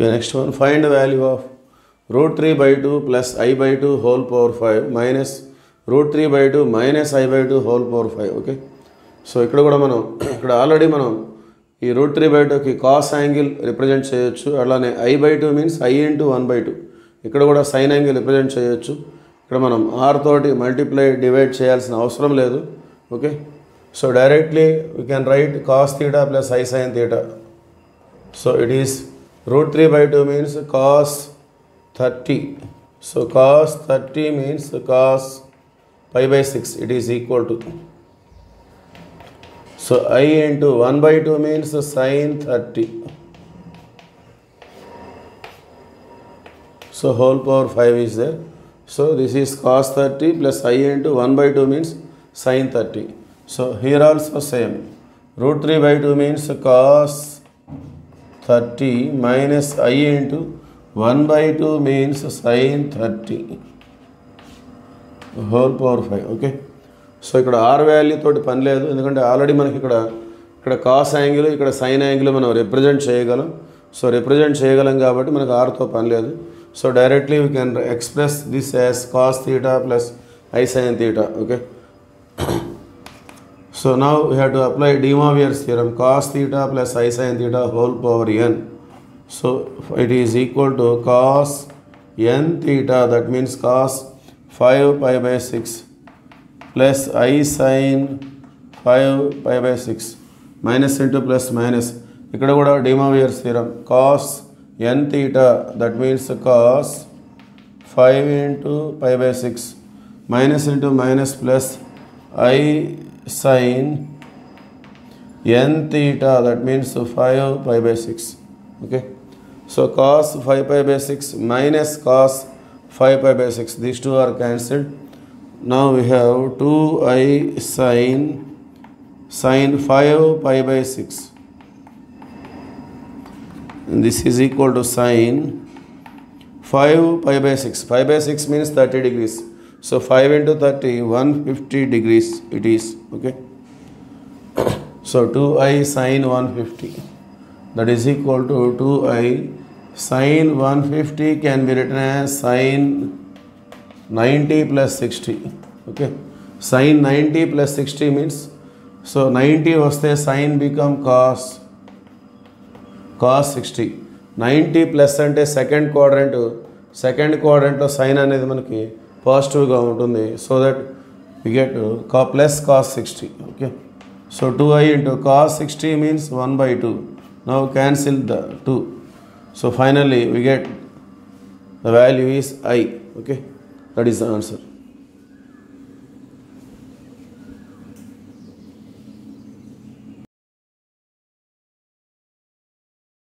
Okay, next one, find the value of root 3 by 2 plus I by 2 whole power 5 minus root 3 by 2 minus I by 2 whole power 5. Okay, so ఇక్కడ కూడా మనం ఇక్కడ already మనం ఈ route 3 by 2కి cos angle represent చేయొచ్చు. అలానే I by 2 means I into 1/2. ఇక్కడ కూడా సైన్ యాంగిల్ రిప్రజెంట్ చేయొచ్చు. ఇక్కడ మనం r తోటి మల్టిప్లై డివైడ్ చేయాల్సిన అవసరం లేదు. Okay, so directly we can write cos theta plus I sin theta. So it is root 3 by 2 means cos 30. So cos 30 means cos pi by 6. It is equal to. So I into 1 by 2 means sin 30. So whole power 5 is there. So this is cos 30 plus I into 1 by 2 means sin 30. So here also same. Root 3 by 2 means cos 30 minus I into 1 by 2 means sin 30 whole power 5. Okay, so ఇక్కడ are value తోటి పని లేదు, ఎందుకంటే already మనకి ఇక్కడ cos angle ఇక్కడ sine angle మనం represent చేయగలం. సో రిప్రజెంట్ చేయగలం కాబట్టి మనకు ఆర్తో పని లేదు. So directly we can express this as cos theta plus I sin theta. Okay, so now we have to apply De Moivre's theorem, cos theta plus I sin theta whole power n. So it is equal to cos n theta, that means cos 5 pi by 6 plus I sin 5 pi by 6 minus into plus minus. ikkada kuda De Moivre's theorem, cos n theta, that means cos 5 into pi by 6 minus into minus plus I sin n theta, that means 5 pi by 6. Okay, so cos 5 pi by 6 minus cos 5 pi by 6, these two are cancelled. Now we have 2I sin 5 pi by 6, and this is equal to sin 5 pi by 6. 5 by 6 means 30 degrees. So 5 into 30, 150 degrees it is. Okay, so 2I sin 150, that is equal to 2I sin 150 can be written as sin 90 plus 60. Okay, sin 90 plus 60 means, so 90 vaste sin become cos 60. 90 plus ante second quadrant lo sin anedi manaki పాజిటివ్గా ఉంటుంది. So that we get plus cos 60. Okay, so 2I into cos 60 means 1 by 2. Now cancel the 2. So finally we get the value is I. Okay, that is the answer.